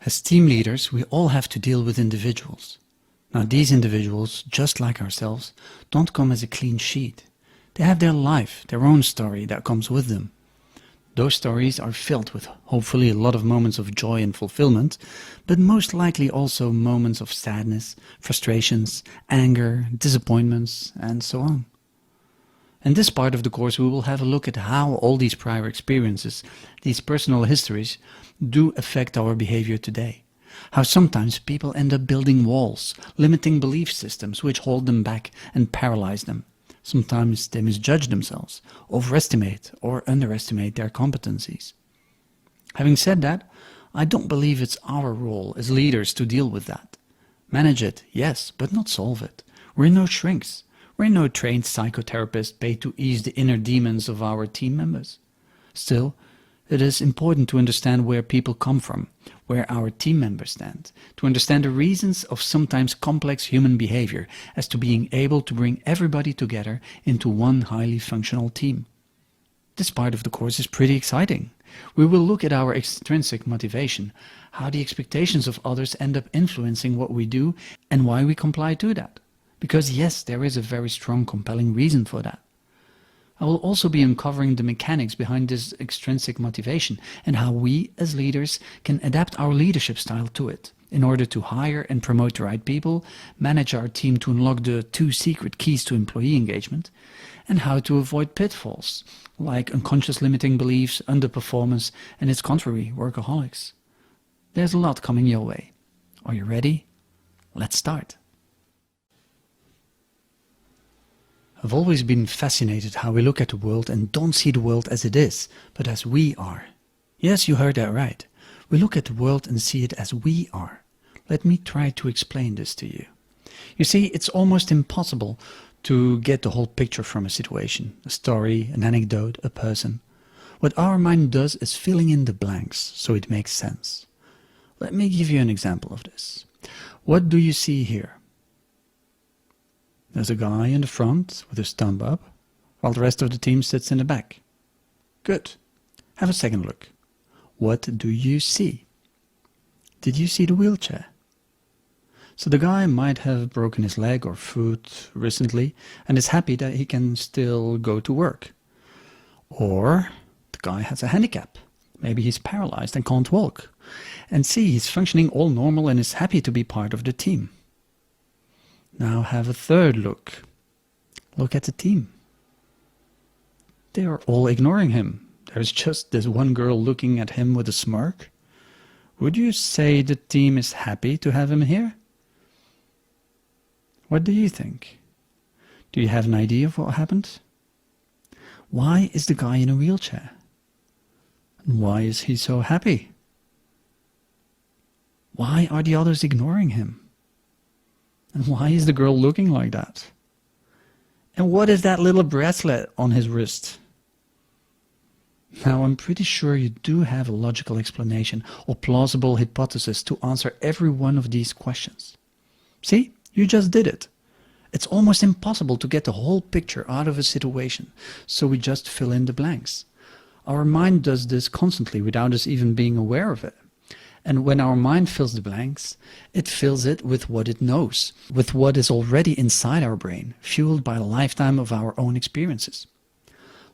As team leaders, we all have to deal with individuals. Now, these individuals, just like ourselves, don't come as a clean sheet. They have their life, their own story that comes with them. Those stories are filled with hopefully a lot of moments of joy and fulfillment, but most likely also moments of sadness, frustrations, anger, disappointments, and so on. In this part of the course we will have a look at how all these prior experiences, these personal histories, do affect our behavior today. How sometimes people end up building walls, limiting belief systems which hold them back and paralyze them. Sometimes they misjudge themselves, overestimate or underestimate their competencies. Having said that, I don't believe it's our role as leaders to deal with that. Manage it, yes, but not solve it. We're no shrinks. We're no trained psychotherapists paid to ease the inner demons of our team members. Still, it is important to understand where people come from, where our team members stand, to understand the reasons of sometimes complex human behavior as to being able to bring everybody together into one highly functional team. This part of the course is pretty exciting. We will look at our extrinsic motivation, how the expectations of others end up influencing what we do and why we comply to that. Because yes, there is a very strong compelling reason for that. I will also be uncovering the mechanics behind this extrinsic motivation and how we as leaders can adapt our leadership style to it in order to hire and promote the right people, manage our team to unlock the 2 secret keys to employee engagement, and how to avoid pitfalls like unconscious limiting beliefs, underperformance, and its contrary, workaholics. There's a lot coming your way. Are you ready? Let's start. I've always been fascinated how we look at the world and don't see the world as it is, but as we are. Yes, you heard that right. We look at the world and see it as we are. Let me try to explain this to you. You see, it's almost impossible to get the whole picture from a situation, a story, an anecdote, a person. What our mind does is filling in the blanks so it makes sense. Let me give you an example of this. What do you see here? There's a guy in the front with his thumb up, while the rest of the team sits in the back. Good. Have a second look. What do you see? Did you see the wheelchair? So the guy might have broken his leg or foot recently and is happy that he can still go to work. Or the guy has a handicap. Maybe he's paralyzed and can't walk. And see, he's functioning all normal and is happy to be part of the team. Now have a third look. Look at the team. They are all ignoring him. There's just this one girl looking at him with a smirk. Would you say the team is happy to have him here? What do you think? Do you have an idea of what happened? Why is the guy in a wheelchair? And why is he so happy? Why are the others ignoring him? And why is the girl looking like that? And what is that little bracelet on his wrist? Now, I'm pretty sure you do have a logical explanation or plausible hypothesis to answer every one of these questions. See, you just did it. It's almost impossible to get the whole picture out of a situation, so we just fill in the blanks. Our mind does this constantly without us even being aware of it. And when our mind fills the blanks, it fills it with what it knows, with what is already inside our brain, fueled by a lifetime of our own experiences.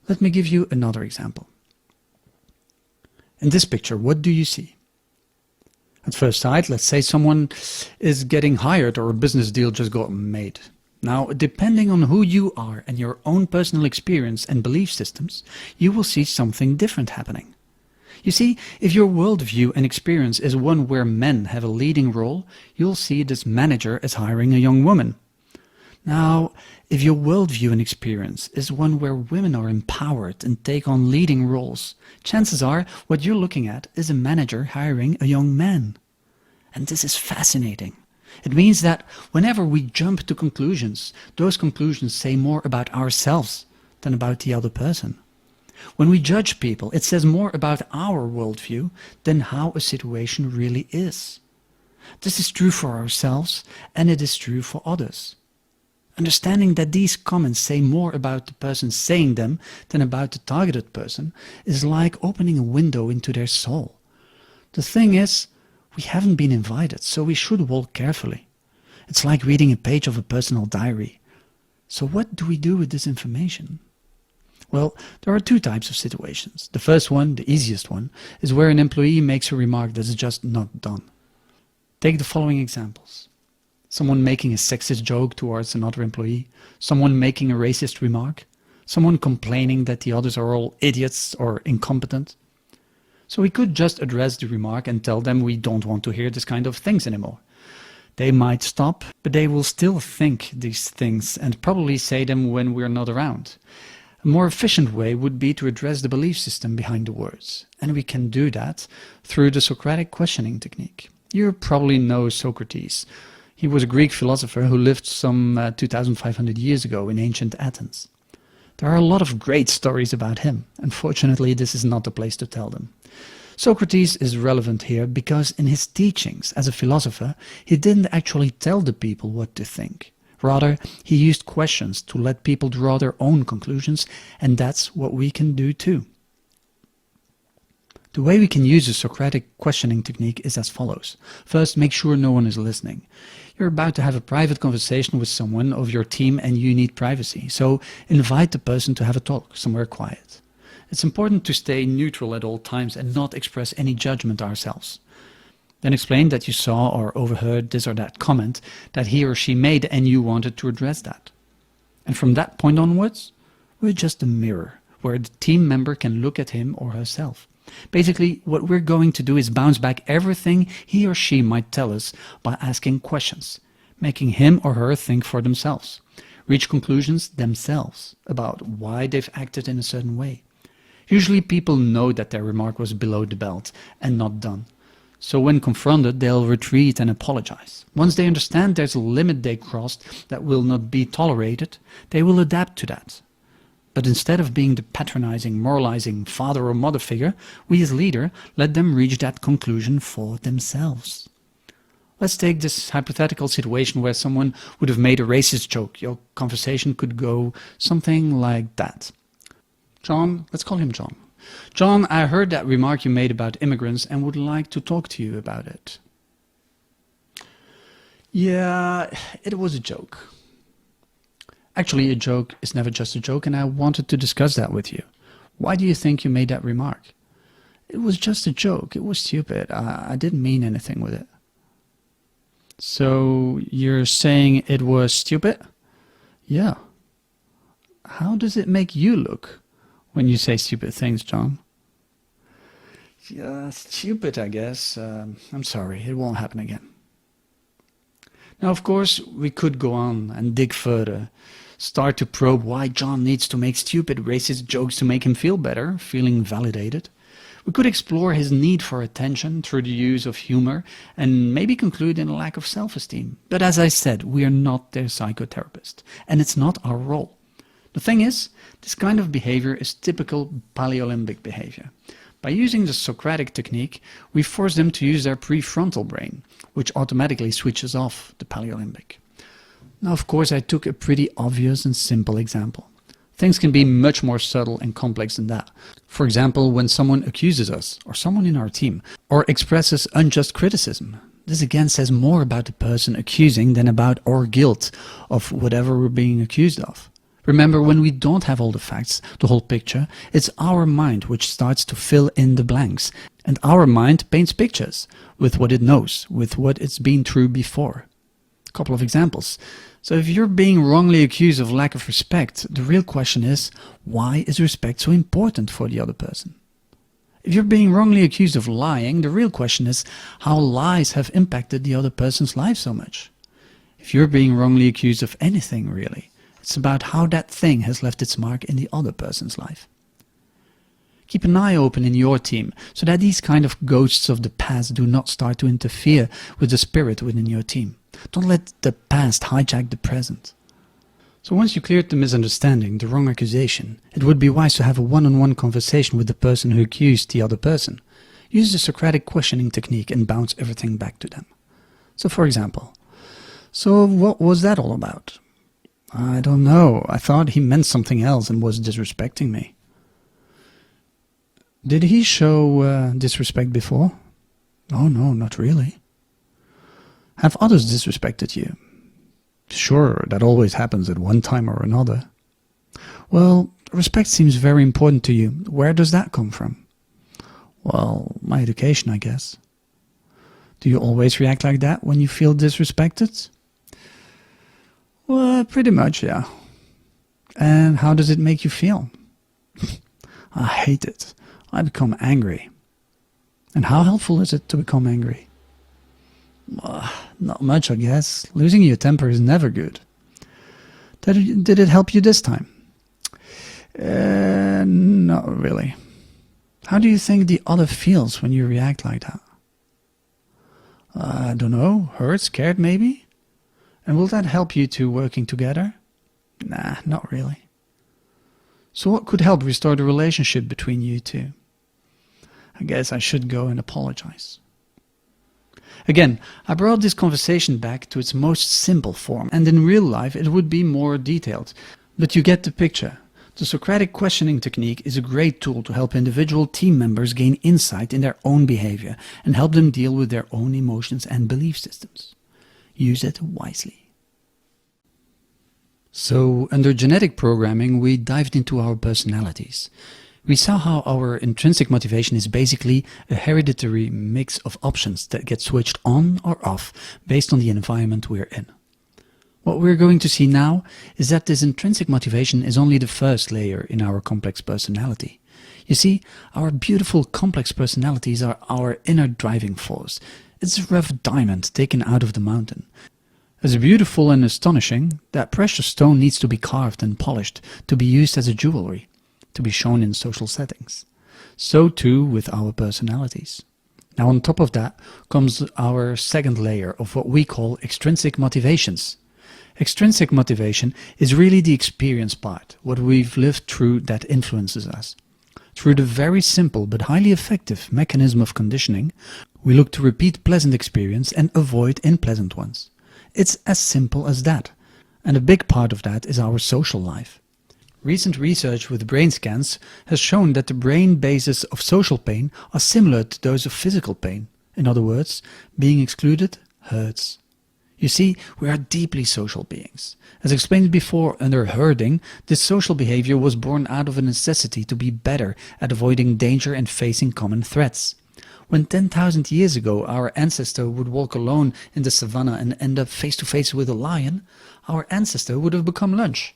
Let me give you another example. In this picture, what do you see? At first sight, let's say someone is getting hired or a business deal just got made. Now, depending on who you are and your own personal experience and belief systems, you will see something different happening. You see, if your worldview and experience is one where men have a leading role, you'll see this manager as hiring a young woman. Now, if your worldview and experience is one where women are empowered and take on leading roles, chances are what you're looking at is a manager hiring a young man. And this is fascinating. It means that whenever we jump to conclusions, those conclusions say more about ourselves than about the other person. When we judge people, it says more about our worldview than how a situation really is. This is true for ourselves, and it is true for others. Understanding that these comments say more about the person saying them than about the targeted person is like opening a window into their soul. The thing is, We haven't been invited, so we should walk carefully. It's like reading a page of a personal diary. So what do we do with this information? Well, there are two types of situations. The first one, the easiest one, is where an employee makes a remark that is just not done. Take the following examples. Someone making a sexist joke towards another employee, someone making a racist remark, someone complaining that the others are all idiots or incompetent. So we could just address the remark and tell them we don't want to hear this kind of things anymore. They might stop, but they will still think these things and probably say them when we're not around. A more efficient way would be to address the belief system behind the words, and we can do that through the Socratic questioning technique. You probably know Socrates. He was a Greek philosopher who lived some 2,500 years ago in ancient Athens. There are a lot of great stories about him. Unfortunately, this is not the place to tell them. Socrates is relevant here because in his teachings as a philosopher, he didn't actually tell the people what to think. Rather, he used questions to let people draw their own conclusions, and that's what we can do too. The way we can use the Socratic questioning technique is as follows. First, make sure no one is listening. You're about to have a private conversation with someone of your team and you need privacy, so invite the person to have a talk somewhere quiet. It's important to stay neutral at all times and not express any judgment ourselves. Then explain that you saw or overheard this or that comment that he or she made and you wanted to address that. And from that point onwards, we're just a mirror where the team member can look at him or herself. Basically, what we're going to do is bounce back everything he or she might tell us by asking questions, making him or her think for themselves, reach conclusions themselves about why they've acted in a certain way. Usually people know that their remark was below the belt and not done. So when confronted, they'll retreat and apologize. Once they understand there's a limit they crossed that will not be tolerated, they will adapt to that. But instead of being the patronizing, moralizing father or mother figure, we as leader let them reach that conclusion for themselves. Let's take this hypothetical situation where someone would have made a racist joke. Your conversation could go something like that. John, let's call him John. John, I heard that remark you made about immigrants and would like to talk to you about it. Yeah, it was a joke. Actually, a joke is never just a joke, and I wanted to discuss that with you. Why do you think you made that remark? It was just a joke. It was stupid. I didn't mean anything with it. So, you're saying it was stupid? Yeah. How does it make you look when you say stupid things, John? Yeah, stupid, I guess. I'm sorry, it won't happen again. Now, of course, we could go on and dig further, start to probe why John needs to make stupid racist jokes to make him feel better, feeling validated. We could explore his need for attention through the use of humor and maybe conclude in a lack of self-esteem. But as I said, we are not their psychotherapist, and it's not our role. The thing is, this kind of behavior is typical Paleolimbic behavior. By using the Socratic technique, we force them to use their prefrontal brain, which automatically switches off the Paleolimbic. Now, of course, I took a pretty obvious and simple example. Things can be much more subtle and complex than that. For example, when someone accuses us, or someone in our team, or expresses unjust criticism. This again says more about the person accusing than about our guilt of whatever we're being accused of. Remember, when we don't have all the facts, the whole picture, it's our mind which starts to fill in the blanks. And our mind paints pictures with what it knows, with what it's been through before. A couple of examples. So if you're being wrongly accused of lack of respect, the real question is, why is respect so important for the other person? If you're being wrongly accused of lying, the real question is how lies have impacted the other person's life so much. If you're being wrongly accused of anything, really, it's about how that thing has left its mark in the other person's life. Keep an eye open in your team so that these kind of ghosts of the past do not start to interfere with the spirit within your team. Don't let the past hijack the present. So once you cleared the misunderstanding, the wrong accusation, it would be wise to have a one-on-one conversation with the person who accused the other person. Use the Socratic questioning technique and bounce everything back to them. So for example, so what was that all about? I don't know. I thought he meant something else and was disrespecting me. Did he show disrespect before? Oh no, not really. Have others disrespected you? Sure, that always happens at one time or another. Well, respect seems very important to you. Where does that come from? Well, my education, I guess. Do you always react like that when you feel disrespected? Well, pretty much, yeah. And how does it make you feel? I hate it. I become angry. And how helpful is it to become angry? Not much, I guess. Losing your temper is never good. Did it help you this time? Not really. How do you think the other feels when you react like that? I don't know, hurt, scared maybe? And will that help you two working together? Nah, not really. So what could help restore the relationship between you two? I guess I should go and apologize. Again, I brought this conversation back to its most simple form, and in real life it would be more detailed. But you get the picture. The Socratic questioning technique is a great tool to help individual team members gain insight in their own behavior and help them deal with their own emotions and belief systems. Use it wisely. So, under genetic programming, we dived into our personalities. We saw how our intrinsic motivation is basically a hereditary mix of options that get switched on or off based on the environment we're in. What we're going to see now is that this intrinsic motivation is only the first layer in our complex personality. You see, our beautiful complex personalities are our inner driving force. It's a rough diamond taken out of the mountain. As beautiful and astonishing, that precious stone needs to be carved and polished to be used as a jewelry, to be shown in social settings. So too with our personalities. Now on top of that comes our second layer of what we call extrinsic motivations. Extrinsic motivation is really the experience part, what we've lived through that influences us. Through the very simple but highly effective mechanism of conditioning, we look to repeat pleasant experience and avoid unpleasant ones. It's as simple as that. And a big part of that is our social life. Recent research with brain scans has shown that the brain bases of social pain are similar to those of physical pain. In other words, being excluded hurts. You see, we are deeply social beings. As explained before under herding, this social behavior was born out of a necessity to be better at avoiding danger and facing common threats. When 10,000 years ago our ancestor would walk alone in the savannah and end up face to face with a lion, our ancestor would have become lunch.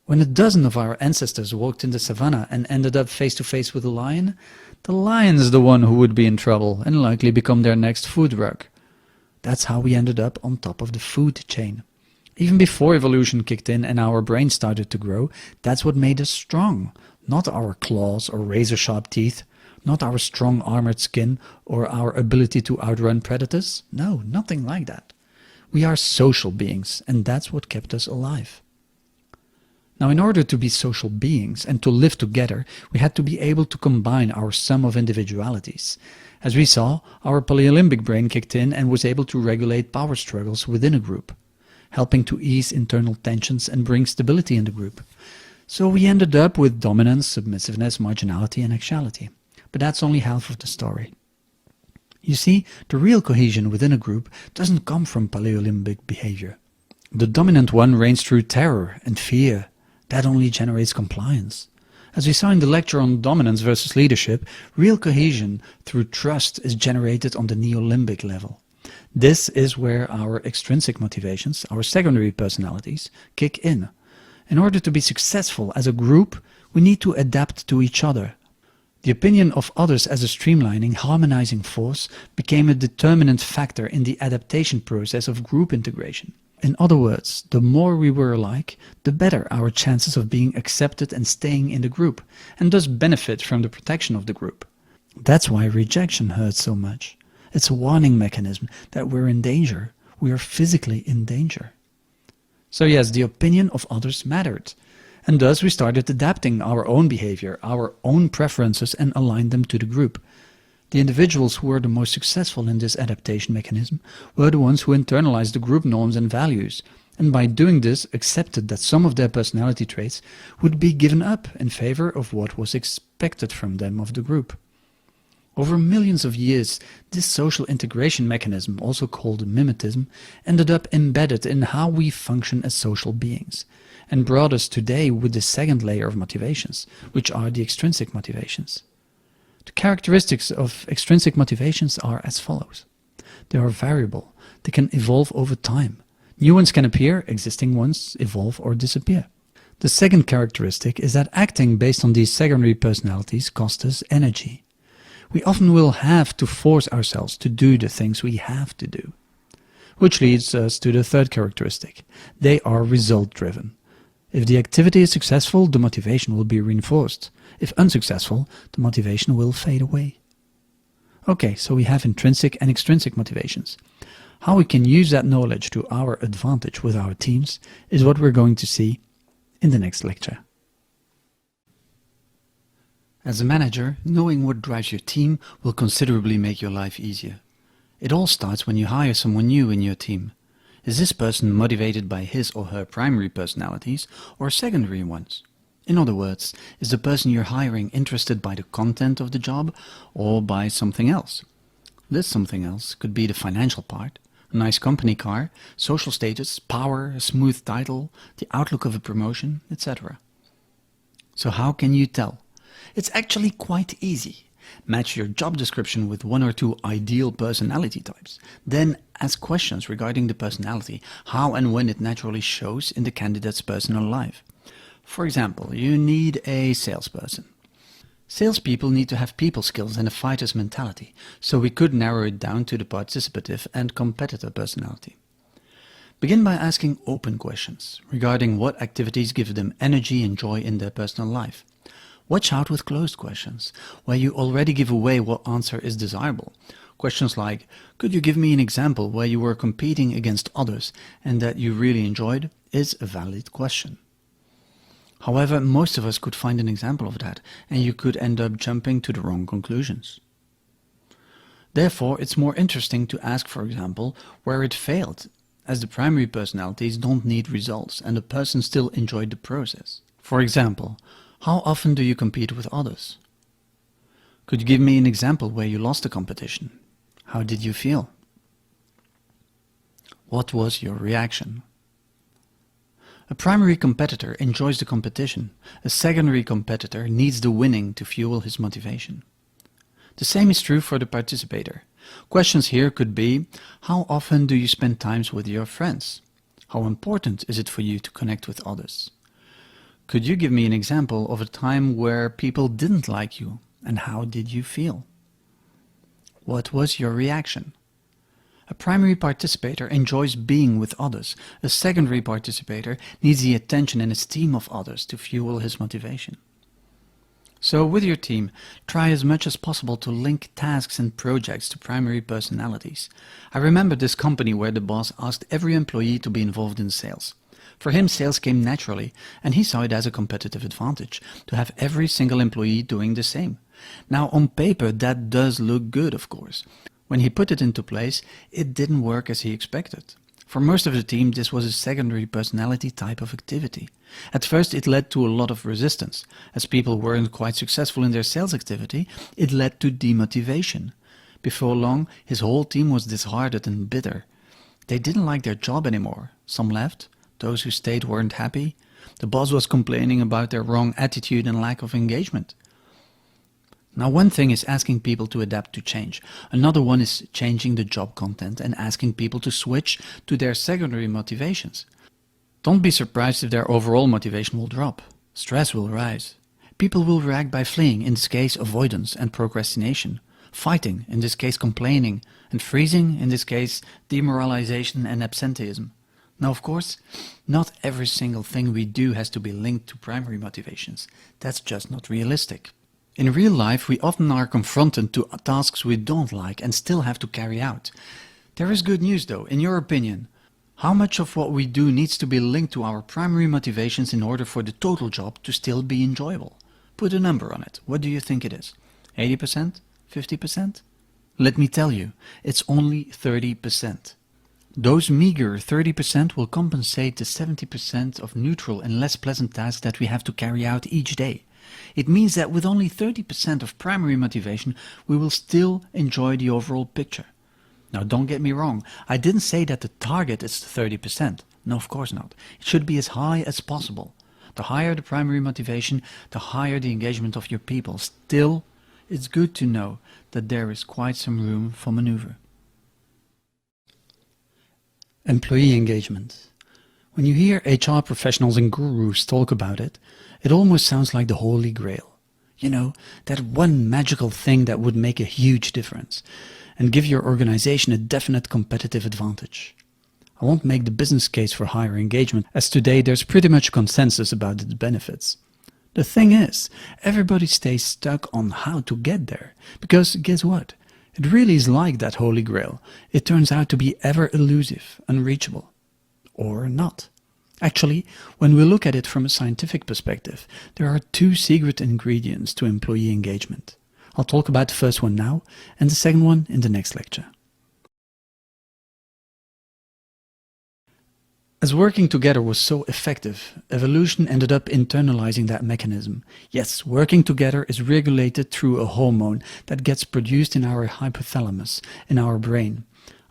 When a dozen of our ancestors walked in the savannah and ended up face to face with a lion, the lion is the one who would be in trouble and likely become their next food rug. That's how we ended up on top of the food chain. Even before evolution kicked in and our brain started to grow, that's what made us strong. Not our claws or razor-sharp teeth, not our strong armored skin or our ability to outrun predators. No, nothing like that. We are social beings, and that's what kept us alive. Now, in order to be social beings and to live together, we had to be able to combine our sum of individualities. As we saw, our Paleolimbic brain kicked in and was able to regulate power struggles within a group, helping to ease internal tensions and bring stability in the group. So we ended up with dominance, submissiveness, marginality and actuality. But that's only half of the story. You see, the real cohesion within a group doesn't come from Paleolimbic behavior. The dominant one reigns through terror and fear. That only generates compliance. As we saw in the lecture on dominance versus leadership, real cohesion through trust is generated on the neolimbic level. This is where our extrinsic motivations, our secondary personalities, kick in. In order to be successful as a group, we need to adapt to each other. The opinion of others as a streamlining, harmonizing force became a determinant factor in the adaptation process of group integration. In other words, the more we were alike, the better our chances of being accepted and staying in the group, and thus benefit from the protection of the group. That's why rejection hurts so much. It's a warning mechanism that we're in danger. We are physically in danger. So yes, the opinion of others mattered. And thus we started adapting our own behavior, our own preferences, and aligned them to the group. The individuals who were the most successful in this adaptation mechanism were the ones who internalized the group norms and values, and by doing this accepted that some of their personality traits would be given up in favor of what was expected from them of the group. Over millions of years, this social integration mechanism, also called mimetism, ended up embedded in how we function as social beings, and brought us today with the second layer of motivations, which are the extrinsic motivations. The characteristics of extrinsic motivations are as follows. They are variable. They can evolve over time. New ones can appear, existing ones evolve or disappear. The second characteristic is that acting based on these secondary personalities costs us energy. We often will have to force ourselves to do the things we have to do. Which leads us to the third characteristic. They are result-driven. If the activity is successful, the motivation will be reinforced. If unsuccessful, the motivation will fade away. Okay, so we have intrinsic and extrinsic motivations. How we can use that knowledge to our advantage with our teams is what we're going to see in the next lecture. As a manager, knowing what drives your team will considerably make your life easier. It all starts when you hire someone new in your team. Is this person motivated by his or her primary personalities or secondary ones? In other words, is the person you're hiring interested by the content of the job or by something else? This something else could be the financial part, a nice company car, social status, power, a smooth title, the outlook of a promotion, etc. So how can you tell? It's actually quite easy. Match your job description with one or two ideal personality types. Then ask questions regarding the personality, how and when it naturally shows in the candidate's personal life. For example, you need a salesperson. Salespeople need to have people skills and a fighter's mentality, so we could narrow it down to the participative and competitor personality. Begin by asking open questions regarding what activities give them energy and joy in their personal life. Watch out with closed questions, where you already give away what answer is desirable. Questions like, could you give me an example where you were competing against others and that you really enjoyed, is a valid question. However, most of us could find an example of that, and you could end up jumping to the wrong conclusions. Therefore, it's more interesting to ask, for example, where it failed, as the primary personalities don't need results and the person still enjoyed the process. For example, how often do you compete with others? Could you give me an example where you lost a competition? How did you feel? What was your reaction? A primary competitor enjoys the competition. A secondary competitor needs the winning to fuel his motivation. The same is true for the participator. Questions here could be, how often do you spend time with your friends? How important is it for you to connect with others? Could you give me an example of a time where people didn't like you, and how did you feel? What was your reaction? A primary participator enjoys being with others. A secondary participator needs the attention and esteem of others to fuel his motivation. So with your team, try as much as possible to link tasks and projects to primary personalities. I remember this company where the boss asked every employee to be involved in sales. For him, sales came naturally, and he saw it as a competitive advantage to have every single employee doing the same. Now, on paper, that does look good, of course. When he put it into place, it didn't work as he expected. For most of the team, this was a secondary personality type of activity. At first, it led to a lot of resistance. As people weren't quite successful in their sales activity, it led to demotivation. Before long, his whole team was disheartened and bitter. They didn't like their job anymore. Some left. Those who stayed weren't happy. The boss was complaining about their wrong attitude and lack of engagement. Now, one thing is asking people to adapt to change. Another one is changing the job content and asking people to switch to their secondary motivations. Don't be surprised if their overall motivation will drop. Stress will rise. People will react by fleeing, in this case avoidance and procrastination. Fighting, in this case complaining. And freezing, in this case demoralization and absenteeism. Now, of course, not every single thing we do has to be linked to primary motivations. That's just not realistic. In real life, we often are confronted to tasks we don't like and still have to carry out. There is good news though. In your opinion, how much of what we do needs to be linked to our primary motivations in order for the total job to still be enjoyable? Put a number on it. What do you think it is? 80%? 50%? Let me tell you, it's only 30%. Those meager 30% will compensate the 70% of neutral and less pleasant tasks that we have to carry out each day. It means that with only 30% of primary motivation, we will still enjoy the overall picture. Now, don't get me wrong, I didn't say that the target is 30%. No, of course not. It should be as high as possible. The higher the primary motivation, the higher the engagement of your people. Still, it's good to know that there is quite some room for maneuver. Employee engagement. When you hear HR professionals and gurus talk about it, it almost sounds like the Holy Grail. You know, that one magical thing that would make a huge difference and give your organization a definite competitive advantage. I won't make the business case for higher engagement, as today there's pretty much consensus about its benefits. The thing is, everybody stays stuck on how to get there, because guess what? It really is like that Holy Grail. It turns out to be ever elusive, unreachable. Or not. Actually, when we look at it from a scientific perspective, there are two secret ingredients to employee engagement. I'll talk about the first one now, and the second one in the next lecture. As working together was so effective, evolution ended up internalizing that mechanism. Yes, working together is regulated through a hormone that gets produced in our hypothalamus, in our brain.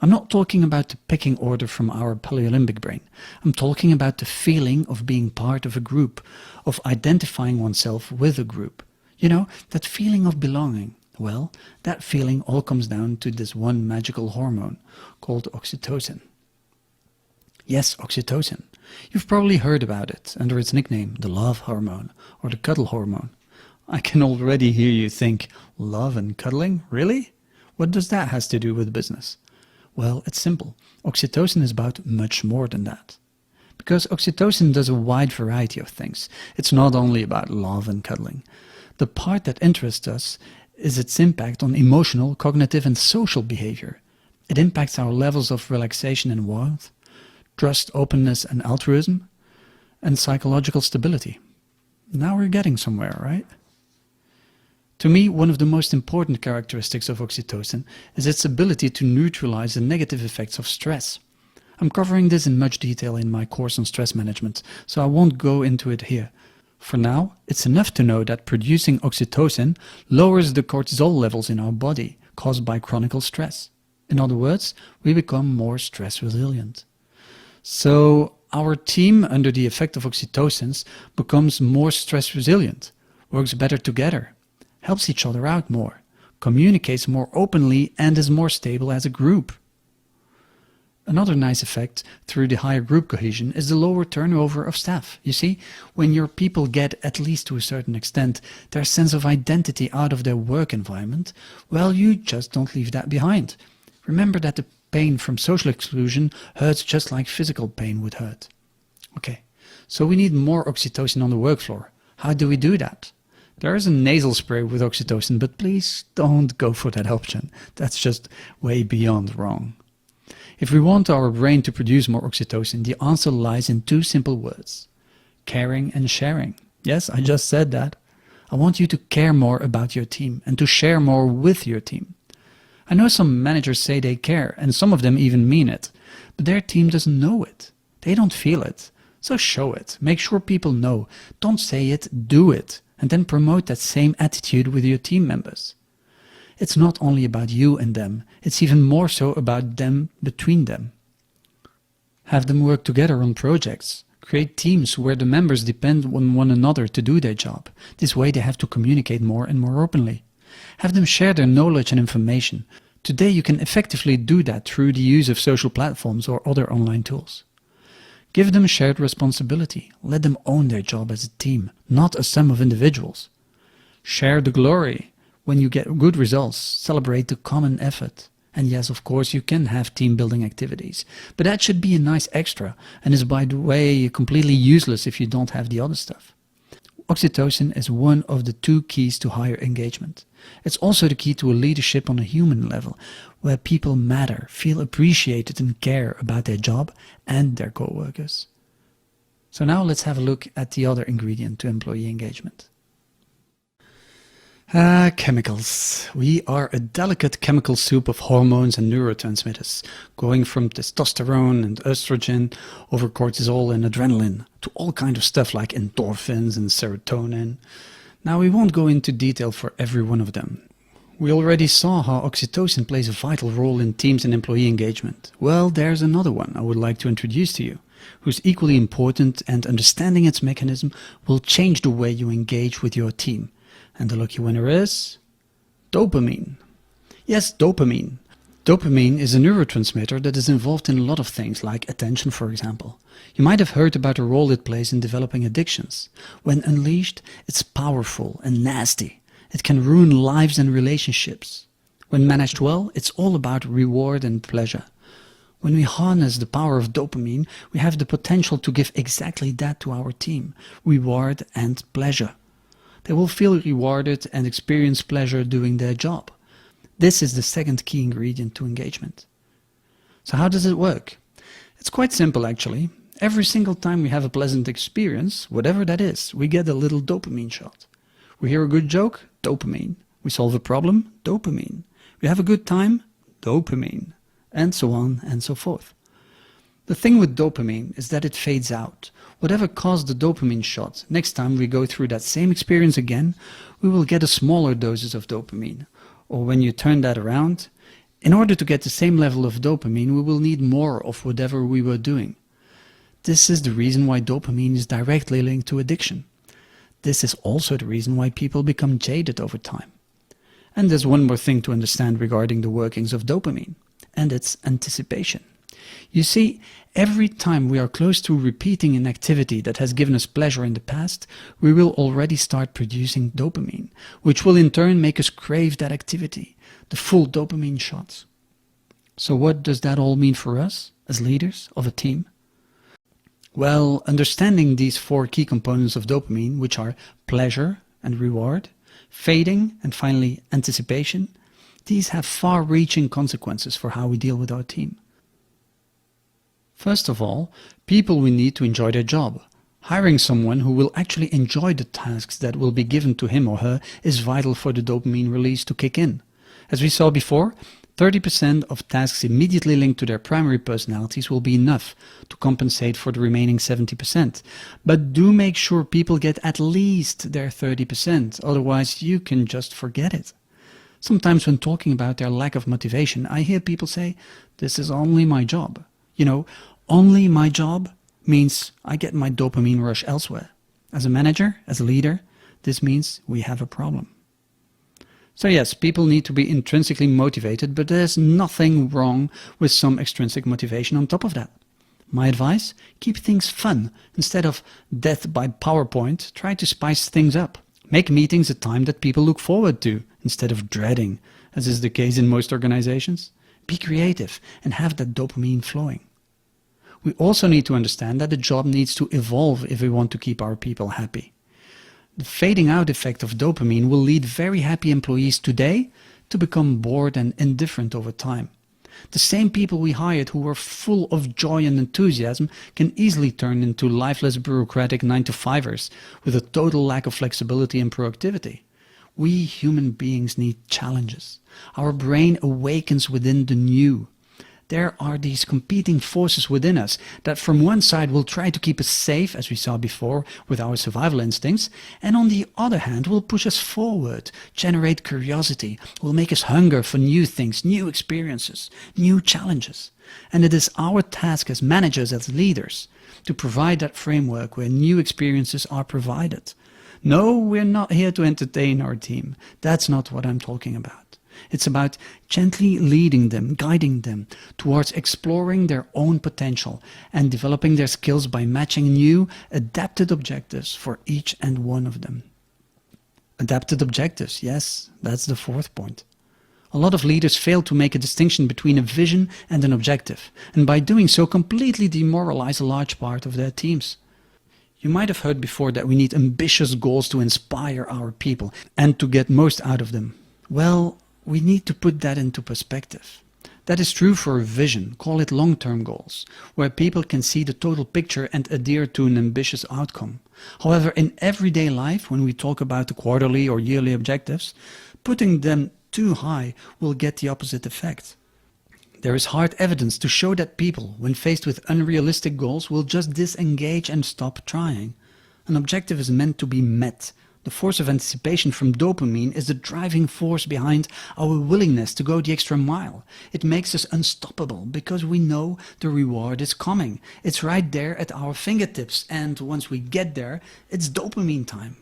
I'm not talking about the pecking order from our Paleolympic brain. I'm talking about the feeling of being part of a group, of identifying oneself with a group. You know, that feeling of belonging. Well, that feeling all comes down to this one magical hormone called oxytocin. Yes, oxytocin. You've probably heard about it under its nickname, the love hormone or the cuddle hormone. I can already hear you think, love and cuddling? Really? What does that have to do with business? Well, it's simple. Oxytocin is about much more than that. Because oxytocin does a wide variety of things. It's not only about love and cuddling. The part that interests us is its impact on emotional, cognitive and social behavior. It impacts our levels of relaxation and warmth, trust, openness and altruism, and psychological stability. Now we're getting somewhere, right? To me, one of the most important characteristics of oxytocin is its ability to neutralize the negative effects of stress. I'm covering this in much detail in my course on stress management, so I won't go into it here. For now, it's enough to know that producing oxytocin lowers the cortisol levels in our body caused by chronic stress. In other words, we become more stress resilient. So our team, under the effect of oxytocin, becomes more stress resilient, works better together, helps each other out more, communicates more openly and is more stable as a group. Another nice effect through the higher group cohesion is the lower turnover of staff. You see, when your people get, at least to a certain extent, their sense of identity out of their work environment, well, you just don't leave that behind. Remember that the pain from social exclusion hurts just like physical pain would hurt. Okay, so we need more oxytocin on the work floor. How do we do that? There is a nasal spray with oxytocin, but please don't go for that option. That's just way beyond wrong. If we want our brain to produce more oxytocin, the answer lies in two simple words: caring and sharing. Yes, I just said that. I want you to care more about your team and to share more with your team. I know some managers say they care, and some of them even mean it, but their team doesn't know it. They don't feel it. So show it. Make sure people know. Don't say it, do it, and then promote that same attitude with your team members. It's not only about you and them, it's even more so about them between them. Have them work together on projects. Create teams where the members depend on one another to do their job. This way they have to communicate more and more openly. Have them share their knowledge and information. Today you can effectively do that through the use of social platforms or other online tools. Give them shared responsibility. Let them own their job as a team, not a sum of individuals. Share the glory. When you get good results, celebrate the common effort. And yes, of course, you can have team building activities, but that should be a nice extra and is, by the way, completely useless if you don't have the other stuff. Oxytocin is one of the two keys to higher engagement. It's also the key to a leadership on a human level, where people matter, feel appreciated and care about their job and their co-workers. So now let's have a look at the other ingredient to employee engagement. Chemicals. We are a delicate chemical soup of hormones and neurotransmitters, going from testosterone and estrogen over cortisol and adrenaline to all kinds of stuff like endorphins and serotonin. Now we won't go into detail for every one of them. We already saw how oxytocin plays a vital role in teams and employee engagement. Well, there's another one I would like to introduce to you, who's equally important, and understanding its mechanism will change the way you engage with your team. And the lucky winner is dopamine. Yes, dopamine. Dopamine is a neurotransmitter that is involved in a lot of things, like attention, for example. You might have heard about the role it plays in developing addictions. When unleashed, it's powerful and nasty. It can ruin lives and relationships. When managed well, it's all about reward and pleasure. When we harness the power of dopamine, we have the potential to give exactly that to our team: reward and pleasure. They will feel rewarded and experience pleasure doing their job. This is the second key ingredient to engagement. So how does it work? It's quite simple, actually. Every single time we have a pleasant experience, whatever that is, we get a little dopamine shot. We hear a good joke, dopamine. We solve a problem, dopamine. We have a good time, dopamine. And so on and so forth. The thing with dopamine is that it fades out. Whatever caused the dopamine shot, next time we go through that same experience again, we will get a smaller doses of dopamine. Or when you turn that around, in order to get the same level of dopamine, we will need more of whatever we were doing. This is the reason why dopamine is directly linked to addiction. This is also the reason why people become jaded over time. And there's one more thing to understand regarding the workings of dopamine, and it's anticipation. You see, every time we are close to repeating an activity that has given us pleasure in the past, we will already start producing dopamine, which will in turn make us crave that activity, the full dopamine shots. So what does that all mean for us as leaders of a team? Well, understanding these four key components of dopamine, which are pleasure and reward, fading, and finally anticipation, these have far-reaching consequences for how we deal with our team. First of all, people will need to enjoy their job. Hiring someone who will actually enjoy the tasks that will be given to him or her is vital for the dopamine release to kick in. As we saw before, 30% of tasks immediately linked to their primary personalities will be enough to compensate for the remaining 70%. But do make sure people get at least their 30%, otherwise you can just forget it. Sometimes when talking about their lack of motivation, I hear people say, "This is only my job." You know, only my job means I get my dopamine rush elsewhere. As a manager, as a leader, this means we have a problem. So yes, people need to be intrinsically motivated, but there's nothing wrong with some extrinsic motivation on top of that. My advice, keep things fun. Instead of death by PowerPoint, try to spice things up. Make meetings a time that people look forward to, instead of dreading, as is the case in most organizations. Be creative and have that dopamine flowing. We also need to understand that the job needs to evolve if we want to keep our people happy. The fading out effect of dopamine will lead very happy employees today to become bored and indifferent over time. The same people we hired who were full of joy and enthusiasm can easily turn into lifeless bureaucratic 9-to-5ers with a total lack of flexibility and proactivity. We human beings need challenges. Our brain awakens within the new. There are these competing forces within us that from one side will try to keep us safe, as we saw before, with our survival instincts, and on the other hand will push us forward, generate curiosity, will make us hunger for new things, new experiences, new challenges. And it is our task as managers, as leaders, to provide that framework where new experiences are provided. No, we're not here to entertain our team. That's not what I'm talking about. It's about gently leading them, guiding them towards exploring their own potential and developing their skills by matching new, adapted objectives for each and one of them. Adapted objectives, yes, that's the fourth point. A lot of leaders fail to make a distinction between a vision and an objective, and by doing so completely demoralize a large part of their teams. You might have heard before that we need ambitious goals to inspire our people and to get most out of them. Well, we need to put that into perspective. That is true for a vision, call it long-term goals, where people can see the total picture and adhere to an ambitious outcome. However, in everyday life, when we talk about the quarterly or yearly objectives, putting them too high will get the opposite effect. There is hard evidence to show that people, when faced with unrealistic goals, will just disengage and stop trying. An objective is meant to be met, The force of anticipation from dopamine is the driving force behind our willingness to go the extra mile. It makes us unstoppable because we know the reward is coming. It's right there at our fingertips, and once we get there, it's dopamine time.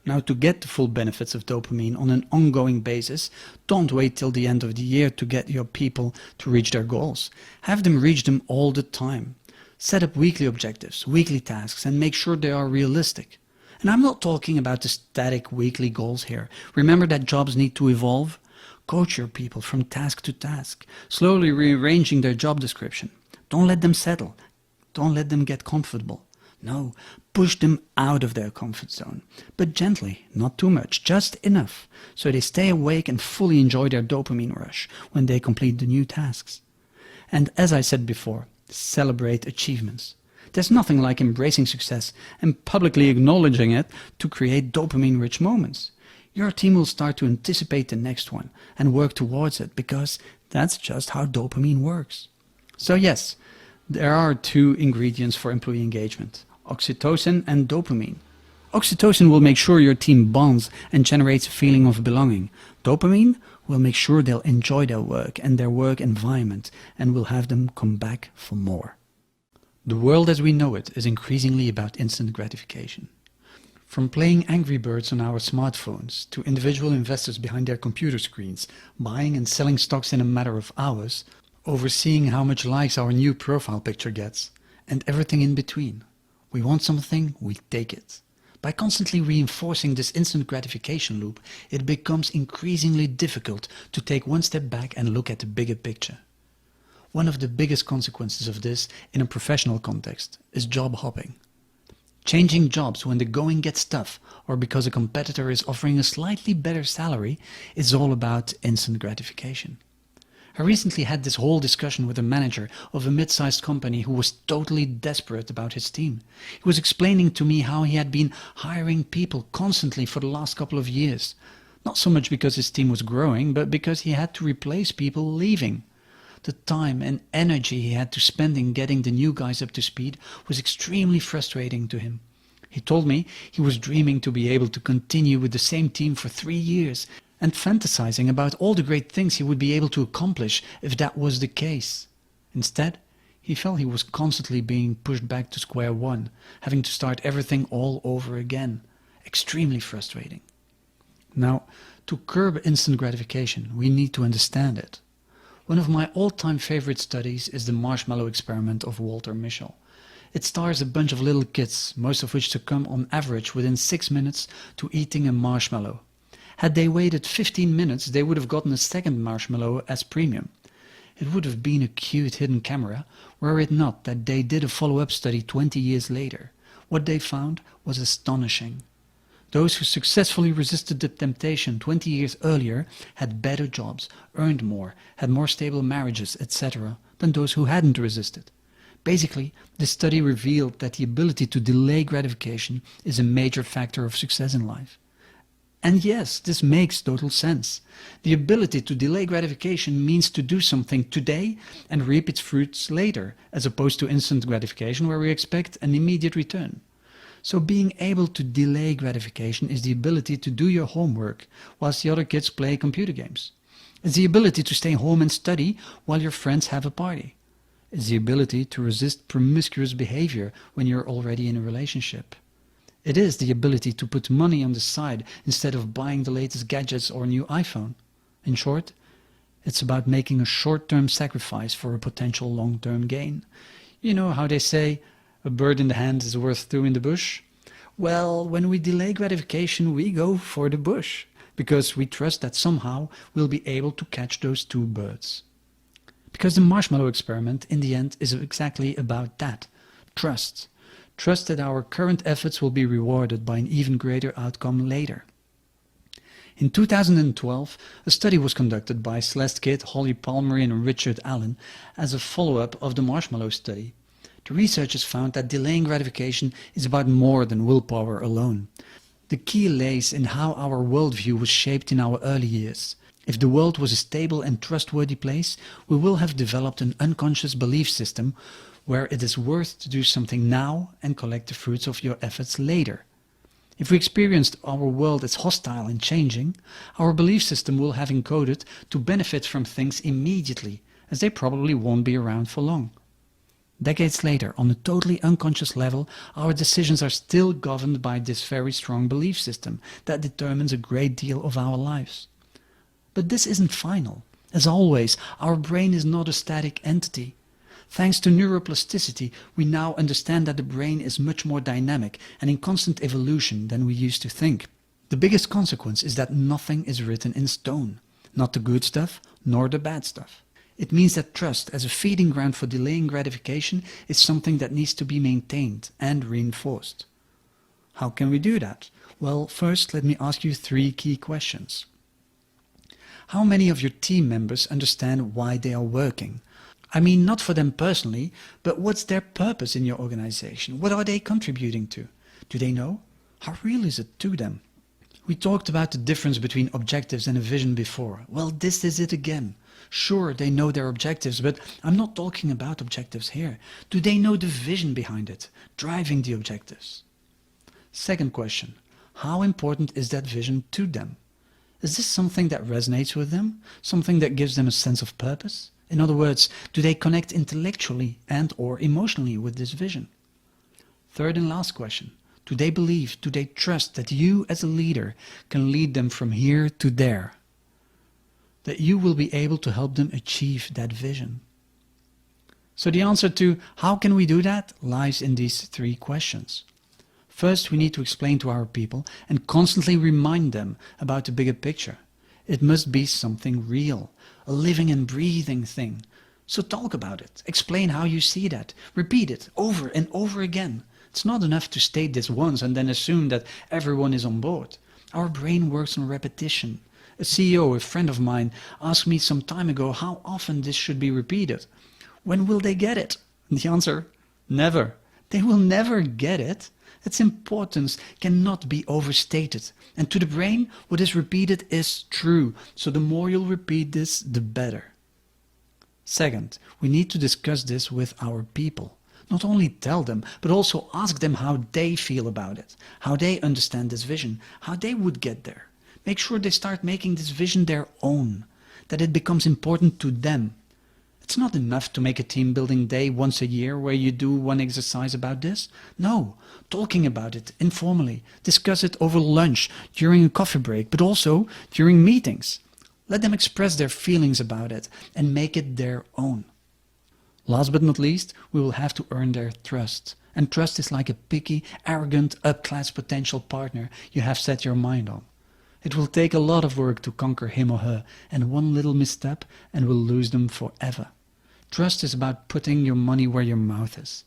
Now, to get the full benefits of dopamine on an ongoing basis, don't wait till the end of the year to get your people to reach their goals. Have them reach them all the time. Set up weekly objectives, weekly tasks, and make sure they are realistic. And I'm not talking about the static weekly goals here. Remember that jobs need to evolve? Coach your people from task to task, slowly rearranging their job description. Don't let them settle. Don't let them get comfortable. No, push them out of their comfort zone. But gently, not too much, just enough, so they stay awake and fully enjoy their dopamine rush when they complete the new tasks. And as I said before, celebrate achievements. There's nothing like embracing success and publicly acknowledging it to create dopamine-rich moments. Your team will start to anticipate the next one and work towards it because that's just how dopamine works. So yes, there are two ingredients for employee engagement: oxytocin and dopamine. Oxytocin will make sure your team bonds and generates a feeling of belonging. Dopamine will make sure they'll enjoy their work and their work environment and will have them come back for more. The world as we know it is increasingly about instant gratification. From playing Angry Birds on our smartphones to individual investors behind their computer screens, buying and selling stocks in a matter of hours, overseeing how much likes our new profile picture gets, and everything in between. We want something, we take it. By constantly reinforcing this instant gratification loop, it becomes increasingly difficult to take one step back and look at the bigger picture. One of the biggest consequences of this in a professional context is job hopping. Changing jobs when the going gets tough or because a competitor is offering a slightly better salary is all about instant gratification. I recently had this whole discussion with a manager of a mid-sized company who was totally desperate about his team. He was explaining to me how he had been hiring people constantly for the last couple of years. Not so much because his team was growing, but because he had to replace people leaving. The time and energy he had to spend in getting the new guys up to speed was extremely frustrating to him. He told me he was dreaming to be able to continue with the same team for 3 years and fantasizing about all the great things he would be able to accomplish if that was the case. Instead, he felt he was constantly being pushed back to square one, having to start everything all over again. Extremely frustrating. Now, to curb instant gratification, we need to understand it. One of my all-time favorite studies is the marshmallow experiment of Walter Mischel. It stars a bunch of little kids, most of which succumb on average within 6 minutes to eating a marshmallow. Had they waited 15 minutes, they would have gotten a second marshmallow as premium. It would have been a cute hidden camera, were it not that they did a follow-up study 20 years later. What they found was astonishing. Those who successfully resisted the temptation 20 years earlier had better jobs, earned more, had more stable marriages, etc. than those who hadn't resisted. Basically, this study revealed that the ability to delay gratification is a major factor of success in life. And yes, this makes total sense. The ability to delay gratification means to do something today and reap its fruits later, as opposed to instant gratification where we expect an immediate return. So being able to delay gratification is the ability to do your homework whilst the other kids play computer games. It's the ability to stay home and study while your friends have a party. It's the ability to resist promiscuous behavior when you're already in a relationship. It is the ability to put money on the side instead of buying the latest gadgets or new iPhone. In short, it's about making a short-term sacrifice for a potential long-term gain. You know how they say, a bird in the hand is worth two in the bush? Well, when we delay gratification, we go for the bush, because we trust that somehow we'll be able to catch those two birds. Because the marshmallow experiment, in the end, is exactly about that. Trust. Trust that our current efforts will be rewarded by an even greater outcome later. In 2012, a study was conducted by Celeste Kidd, Holly Palmer and Richard Allen as a follow-up of the marshmallow study. The researchers found that delaying gratification is about more than willpower alone. The key lays in how our worldview was shaped in our early years. If the world was a stable and trustworthy place, we will have developed an unconscious belief system where it is worth to do something now and collect the fruits of your efforts later. If we experienced our world as hostile and changing, our belief system will have encoded to benefit from things immediately, as they probably won't be around for long. Decades later, on a totally unconscious level, our decisions are still governed by this very strong belief system that determines a great deal of our lives. But this isn't final. As always, our brain is not a static entity. Thanks to neuroplasticity, we now understand that the brain is much more dynamic and in constant evolution than we used to think. The biggest consequence is that nothing is written in stone, not the good stuff nor the bad stuff. It means that trust as a feeding ground for delaying gratification is something that needs to be maintained and reinforced. How can we do that? Well, first let me ask you 3 key questions. How many of your team members understand why they are working? I mean, not for them personally, but what's their purpose in your organization? What are they contributing to? Do they know? How real is it to them? We talked about the difference between objectives and a vision before. Well, this is it again. Sure, they know their objectives, but I'm not talking about objectives here. Do they know the vision behind it, driving the objectives? Second question, how important is that vision to them? Is this something that resonates with them? Something that gives them a sense of purpose? In other words, do they connect intellectually and or emotionally with this vision? Third and last question, do they believe, do they trust that you as a leader can lead them from here to there? That you will be able to help them achieve that vision? So the answer to how can we do that lies in these 3 questions. First, we need to explain to our people and constantly remind them about the bigger picture. It must be something real, a living and breathing thing. So talk about it, explain how you see that, repeat it over and over again. It's not enough to state this once and then assume that everyone is on board. Our brain works on repetition. A CEO, a friend of mine, asked me some time ago how often this should be repeated. When will they get it? The answer, never. They will never get it. Its importance cannot be overstated. And to the brain, what is repeated is true. So the more you'll repeat this, the better. Second, we need to discuss this with our people. Not only tell them, but also ask them how they feel about it, how they understand this vision, how they would get there. Make sure they start making this vision their own, that it becomes important to them. It's not enough to make a team building day once a year where you do one exercise about this. No, talking about it informally, discuss it over lunch, during a coffee break, but also during meetings. Let them express their feelings about it and make it their own. Last but not least, we will have to earn their trust. And trust is like a picky, arrogant, upclass potential partner you have set your mind on. It will take a lot of work to conquer him or her, and one little misstep and we'll lose them forever. Trust is about putting your money where your mouth is.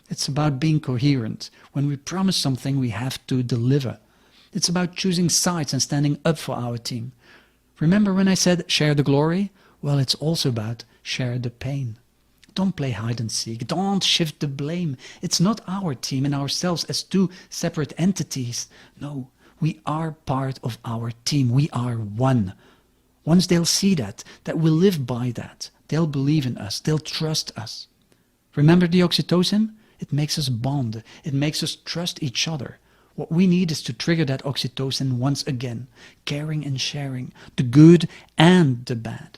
It's about being coherent. When we promise something, we have to deliver. It's about choosing sides and standing up for our team. Remember when I said share the glory? Well, it's also about share the pain. Don't play hide and seek. Don't shift the blame. It's not our team and ourselves as 2 separate entities. No. We are part of our team. We are one. Once they'll see that we'll live by that, they'll believe in us, they'll trust us. Remember the oxytocin? It makes us bond. It makes us trust each other. What we need is to trigger that oxytocin once again, caring and sharing, the good and the bad.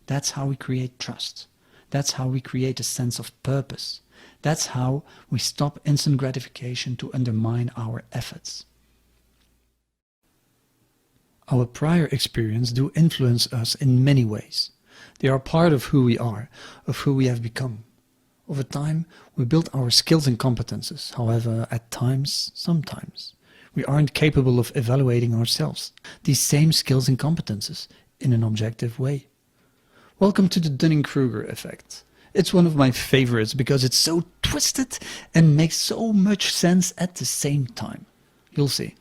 That's how we create trust. That's how we create a sense of purpose. That's how we stop instant gratification to undermine our efforts. Our prior experience do influence us in many ways. They are part of who we are, of who we have become. Over time, we build our skills and competences. However, at times, sometimes, we aren't capable of evaluating ourselves, these same skills and competences, in an objective way. Welcome to the Dunning-Kruger effect. It's one of my favorites because it's so twisted and makes so much sense at the same time. You'll see.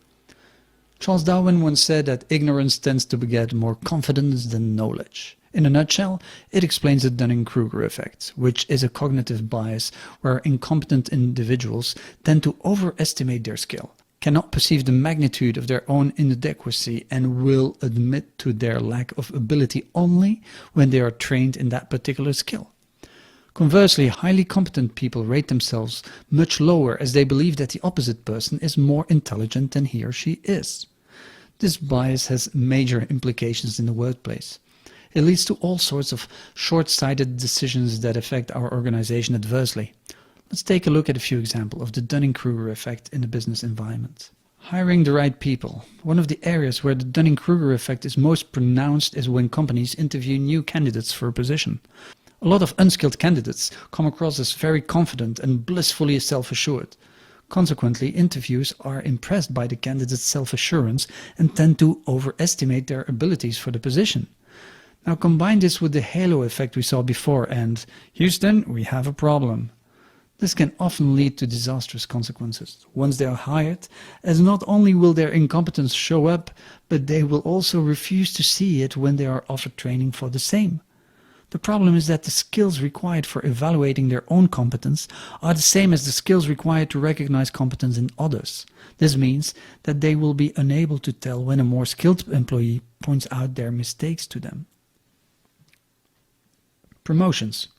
Charles Darwin once said that ignorance tends to beget more confidence than knowledge. In a nutshell, it explains the Dunning-Kruger effect, which is a cognitive bias where incompetent individuals tend to overestimate their skill, cannot perceive the magnitude of their own inadequacy, and will admit to their lack of ability only when they are trained in that particular skill. Conversely, highly competent people rate themselves much lower as they believe that the opposite person is more intelligent than he or she is. This bias has major implications in the workplace. It leads to all sorts of short-sighted decisions that affect our organization adversely. Let's take a look at a few examples of the Dunning-Kruger effect in the business environment. Hiring the right people. One of the areas where the Dunning-Kruger effect is most pronounced is when companies interview new candidates for a position. A lot of unskilled candidates come across as very confident and blissfully self-assured. Consequently, interviewers are impressed by the candidate's self-assurance and tend to overestimate their abilities for the position. Now combine this with the halo effect we saw before and, Houston, we have a problem. This can often lead to disastrous consequences once they are hired, as not only will their incompetence show up, but they will also refuse to see it when they are offered training for the same. The problem is that the skills required for evaluating their own competence are the same as the skills required to recognize competence in others. This means that they will be unable to tell when a more skilled employee points out their mistakes to them. Promotions.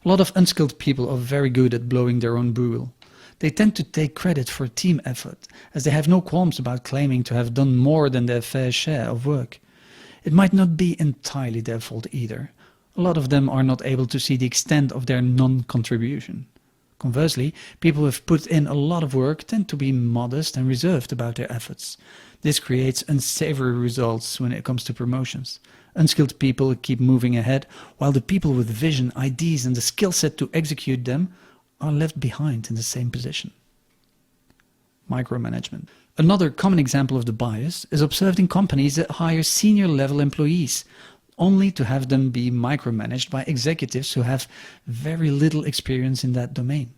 A lot of unskilled people are very good at blowing their own bugle. They tend to take credit for team effort, as they have no qualms about claiming to have done more than their fair share of work. It might not be entirely their fault either. A lot of them are not able to see the extent of their non-contribution. Conversely, people who have put in a lot of work tend to be modest and reserved about their efforts. This creates unsavory results when it comes to promotions. Unskilled people keep moving ahead, while the people with vision, ideas and the skill set to execute them are left behind in the same position. Micromanagement. Another common example of the bias is observed in companies that hire senior level employees, only to have them be micromanaged by executives who have very little experience in that domain.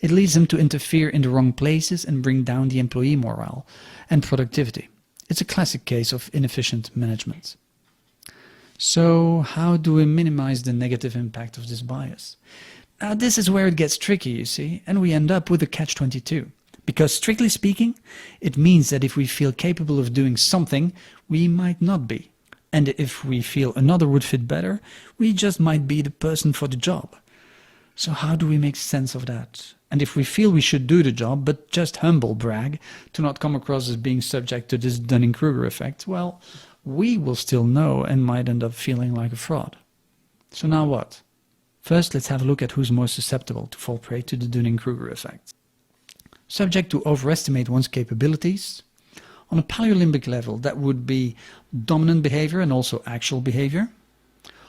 It leads them to interfere in the wrong places and bring down the employee morale and productivity. It's a classic case of inefficient management. So how do we minimize the negative impact of this bias? Now this is where it gets tricky, you see, and we end up with a catch-22. Because strictly speaking, it means that if we feel capable of doing something, we might not be. And if we feel another would fit better, we just might be the person for the job. So how do we make sense of that? And if we feel we should do the job, but just humble brag to not come across as being subject to this Dunning-Kruger effect, well, we will still know and might end up feeling like a fraud. So now what? First, let's have a look at who's more susceptible to fall prey to the Dunning-Kruger effect. Subject to overestimate one's capabilities. On a Paleolympic level, that would be dominant behavior and also actual behavior.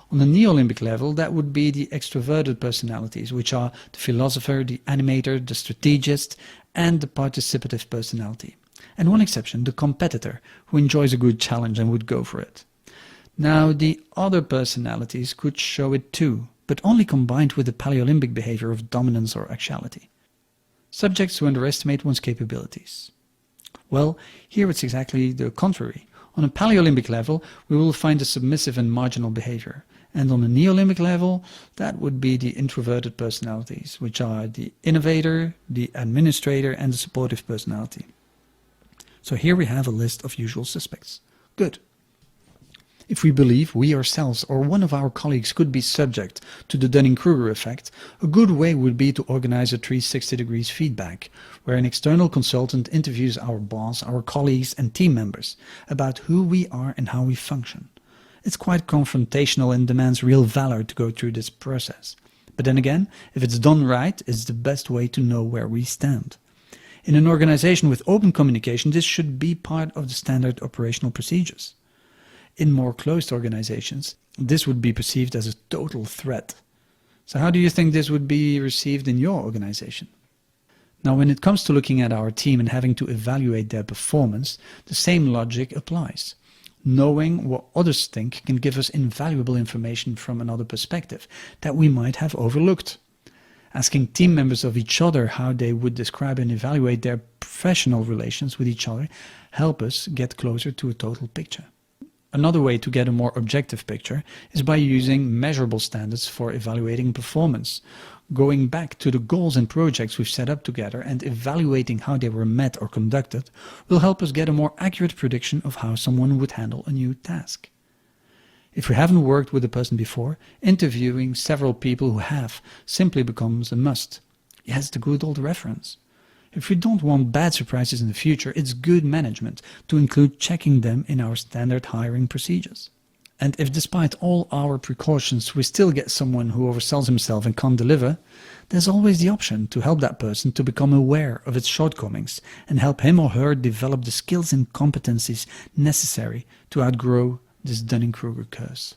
On the Neolympic level, that would be the extroverted personalities, which are the philosopher, the animator, the strategist, and the participative personality. And one exception, the competitor, who enjoys a good challenge and would go for it. Now, the other personalities could show it too, but only combined with the Paleolympic behavior of dominance or actuality. Subjects who underestimate one's capabilities. Well, here it's exactly the contrary. On a Paleolympic level, we will find a submissive and marginal behavior. And on a Neolympic level, that would be the introverted personalities, which are the innovator, the administrator, and the supportive personality. So here we have a list of usual suspects. Good. If we believe we ourselves or one of our colleagues could be subject to the Dunning-Kruger effect, a good way would be to organize a 360 degrees feedback, where an external consultant interviews our boss, our colleagues and team members about who we are and how we function. It's quite confrontational and demands real valor to go through this process. But then again, if it's done right, it's the best way to know where we stand. In an organization with open communication, this should be part of the standard operational procedures. In more closed organizations, this would be perceived as a total threat. So how do you think this would be received in your organization? Now, when it comes to looking at our team and having to evaluate their performance, the same logic applies. Knowing what others think can give us invaluable information from another perspective that we might have overlooked. Asking team members of each other how they would describe and evaluate their professional relations with each other help us get closer to a total picture. Another way to get a more objective picture is by using measurable standards for evaluating performance, going back to the goals and projects we've set up together and evaluating how they were met or conducted will help us get a more accurate prediction of how someone would handle a new task. If we haven't worked with a person before, interviewing several people who have simply becomes a must. Yes, the good old reference. If we don't want bad surprises in the future, it's good management to include checking them in our standard hiring procedures. And if despite all our precautions we still get someone who oversells himself and can't deliver, there's always the option to help that person to become aware of its shortcomings and help him or her develop the skills and competencies necessary to outgrow this Dunning-Kruger curse.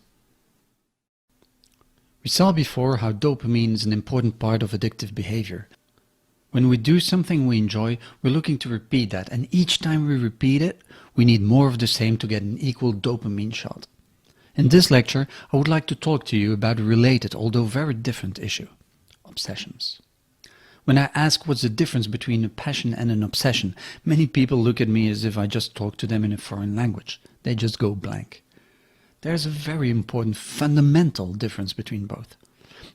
We saw before how dopamine is an important part of addictive behavior. When we do something we enjoy, we're looking to repeat that, and each time we repeat it, we need more of the same to get an equal dopamine shot. In this lecture, I would like to talk to you about a related, although very different issue: obsessions. When I ask what's the difference between a passion and an obsession, many people look at me as if I just talk to them in a foreign language. They just go blank. There's a very important fundamental difference between both.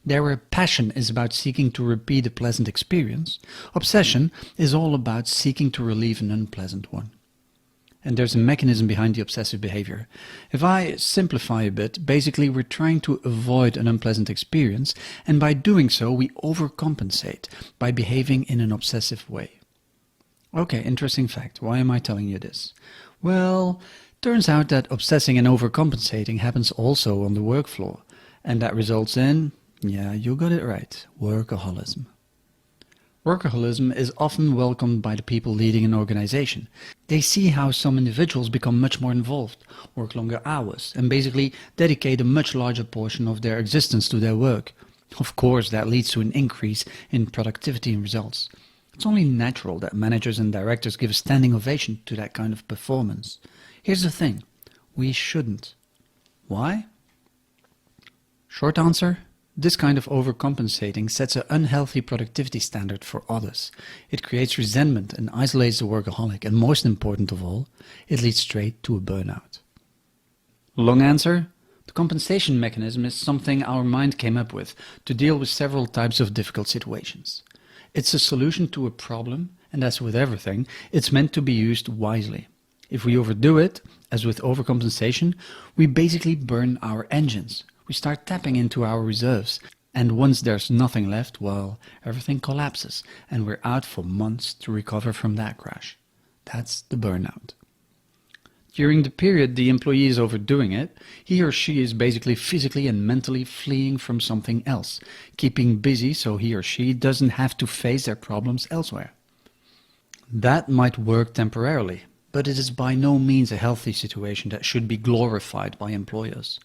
There where passion is about seeking to repeat a pleasant experience, obsession is all about seeking to relieve an unpleasant one. And there's a mechanism behind the obsessive behavior. If I simplify a bit, basically we're trying to avoid an unpleasant experience, and by doing so we overcompensate by behaving in an obsessive way. Okay, interesting fact. Why am I telling you this? Well, turns out that obsessing and overcompensating happens also on the work floor, and that results in, yeah, you got it right, workaholism. Workaholism is often welcomed by the people leading an organization. They see how some individuals become much more involved, work longer hours, and basically dedicate a much larger portion of their existence to their work. Of course, that leads to an increase in productivity and results. It's only natural that managers and directors give a standing ovation to that kind of performance. Here's the thing, we shouldn't. Why? Short answer: this kind of overcompensating sets an unhealthy productivity standard for others. It creates resentment and isolates the workaholic, and most important of all, it leads straight to a burnout. Long answer: the compensation mechanism is something our mind came up with to deal with several types of difficult situations. It's a solution to a problem, and as with everything, it's meant to be used wisely. If we overdo it, as with overcompensation, we basically burn our engines. We start tapping into our reserves, and once there's nothing left, well, everything collapses, and we're out for months to recover from that crash. That's the burnout. During the period the employee is overdoing it, he or she is basically physically and mentally fleeing from something else, keeping busy so he or she doesn't have to face their problems elsewhere. That might work temporarily, but it is by no means a healthy situation that should be glorified by employers.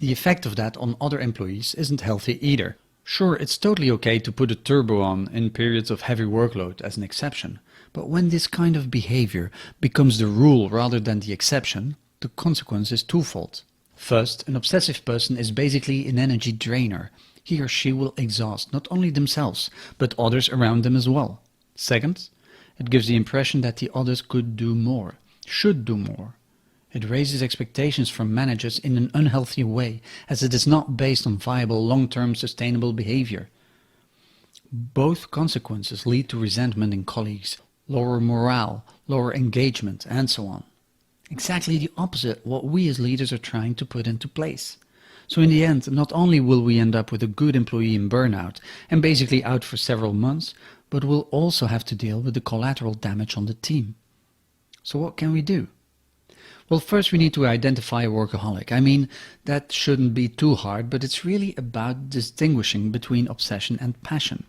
The effect of that on other employees isn't healthy either. Sure, it's totally okay to put a turbo on in periods of heavy workload as an exception, but when this kind of behavior becomes the rule rather than the exception, the consequence is twofold. First, an obsessive person is basically an energy drainer. He or she will exhaust not only themselves, but others around them as well. Second, it gives the impression that the others could do more, should do more. It raises expectations from managers in an unhealthy way, as it is not based on viable long-term sustainable behavior. Both consequences lead to resentment in colleagues, lower morale, lower engagement, and so on. Exactly the opposite what we as leaders are trying to put into place. So in the end, not only will we end up with a good employee in burnout and basically out for several months, but we'll also have to deal with the collateral damage on the team. So what can we do? Well, first we need to identify a workaholic. I mean, that shouldn't be too hard, but it's really about distinguishing between obsession and passion.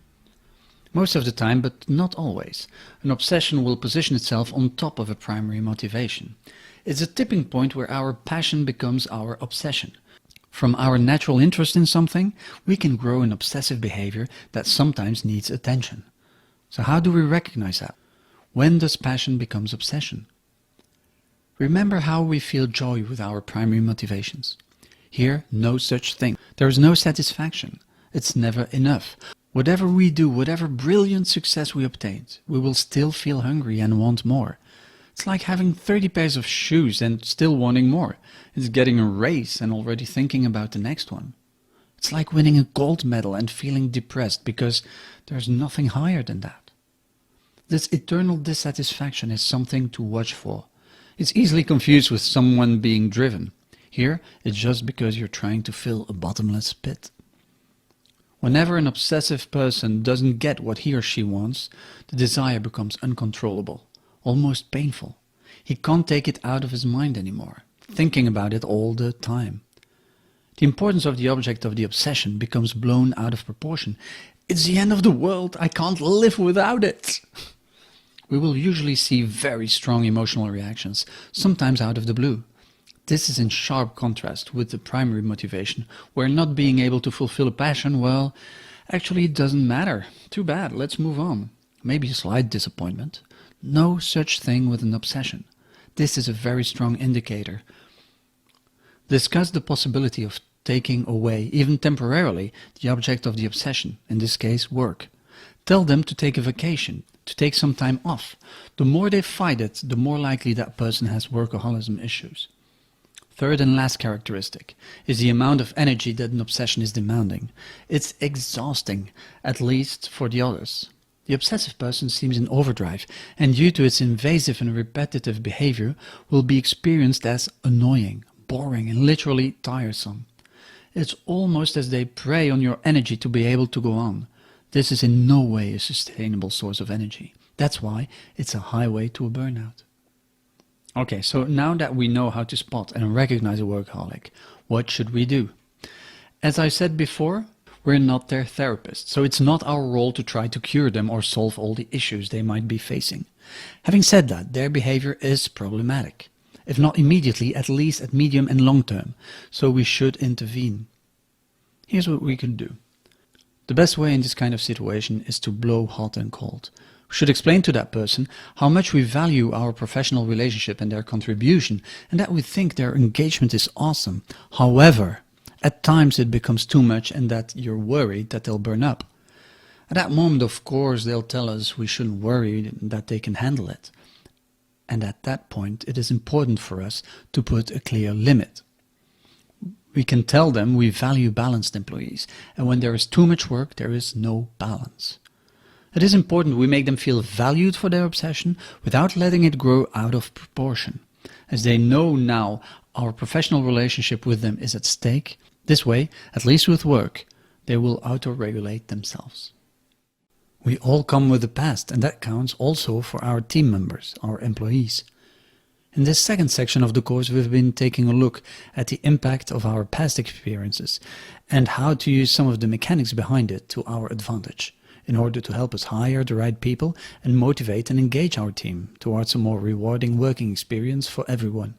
Most of the time, but not always, an obsession will position itself on top of a primary motivation. It's a tipping point where our passion becomes our obsession. From our natural interest in something, we can grow an obsessive behavior that sometimes needs attention. So how do we recognize that? When does passion become obsession? Remember how we feel joy with our primary motivations. Here, no such thing. There is no satisfaction. It's never enough. Whatever we do, whatever brilliant success we obtain, we will still feel hungry and want more. It's like having 30 pairs of shoes and still wanting more. It's getting a raise and already thinking about the next one. It's like winning a gold medal and feeling depressed because there's nothing higher than that. This eternal dissatisfaction is something to watch for. It's easily confused with someone being driven. Here, it's just because you're trying to fill a bottomless pit. Whenever an obsessive person doesn't get what he or she wants, the desire becomes uncontrollable, almost painful. He can't take it out of his mind anymore, thinking about it all the time. The importance of the object of the obsession becomes blown out of proportion. It's the end of the world, I can't live without it. We will usually see very strong emotional reactions, sometimes out of the blue. This is in sharp contrast with the primary motivation, where not being able to fulfill a passion, well, actually it doesn't matter. Too bad, let's move on. Maybe a slight disappointment. No such thing with an obsession. This is a very strong indicator. Discuss the possibility of taking away, even temporarily, the object of the obsession, in this case work. Tell them to take a vacation, to take some time off. The more they fight it, the more likely that person has workaholism issues. Third and last characteristic is the amount of energy that an obsession is demanding. It's exhausting, at least for the others. The obsessive person seems in overdrive, and due to its invasive and repetitive behavior, will be experienced as annoying, boring, and literally tiresome. It's almost as they prey on your energy to be able to go on. This is in no way a sustainable source of energy. That's why it's a highway to a burnout. Okay, so now that we know how to spot and recognize a workaholic, what should we do? As I said before, we're not their therapist, so it's not our role to try to cure them or solve all the issues they might be facing. Having said that, their behavior is problematic. If not immediately, at least at medium and long term, so we should intervene. Here's what we can do. The best way in this kind of situation is to blow hot and cold. We should explain to that person how much we value our professional relationship and their contribution, and that we think their engagement is awesome. However, at times it becomes too much and that you're worried that they'll burn up. At that moment, of course, they'll tell us we shouldn't worry, that they can handle it. And at that point, it is important for us to put a clear limit. We can tell them we value balanced employees, and when there is too much work, there is no balance. It is important we make them feel valued for their obsession without letting it grow out of proportion. As they know now our professional relationship with them is at stake, this way, at least with work, they will auto-regulate themselves. We all come with a past, and that counts also for our team members, our employees. In this second section of the course, we've been taking a look at the impact of our past experiences and how to use some of the mechanics behind it to our advantage in order to help us hire the right people and motivate and engage our team towards a more rewarding working experience for everyone.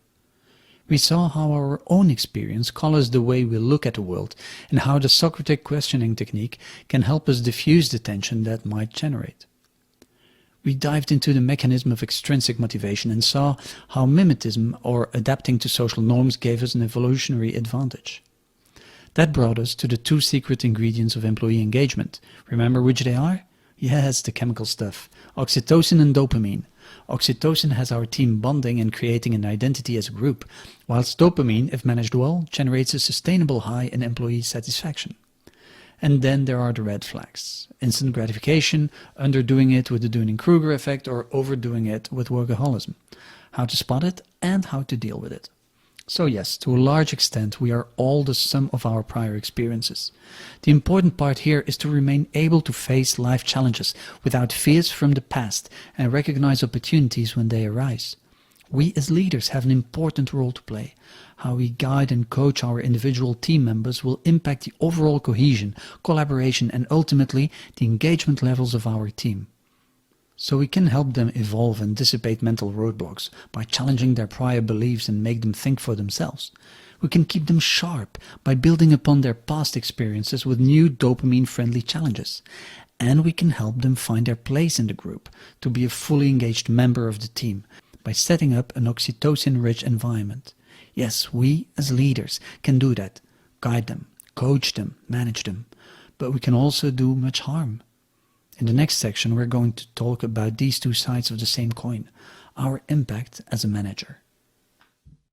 We saw how our own experience colors the way we look at the world and how the Socratic questioning technique can help us diffuse the tension that might generate. We dived into the mechanism of extrinsic motivation and saw how mimetism or adapting to social norms gave us an evolutionary advantage. That brought us to the two secret ingredients of employee engagement. Remember which they are? Yes, the chemical stuff. Oxytocin and dopamine. Oxytocin has our team bonding and creating an identity as a group, whilst dopamine, if managed well, generates a sustainable high in employee satisfaction. And then there are the red flags. Instant gratification, underdoing it with the Dunning-Kruger effect, or overdoing it with workaholism. How to spot it and how to deal with it. So yes, to a large extent we are all the sum of our prior experiences. The important part here is to remain able to face life challenges without fears from the past and recognize opportunities when they arise. We as leaders have an important role to play. How we guide and coach our individual team members will impact the overall cohesion, collaboration and ultimately the engagement levels of our team. So we can help them evolve and dissipate mental roadblocks by challenging their prior beliefs and make them think for themselves. We can keep them sharp by building upon their past experiences with new dopamine-friendly challenges. And we can help them find their place in the group to be a fully engaged member of the team by setting up an oxytocin-rich environment. Yes, we as leaders can do that, guide them, coach them, manage them, but we can also do much harm. In the next section, we're going to talk about these two sides of the same coin, our impact as a manager.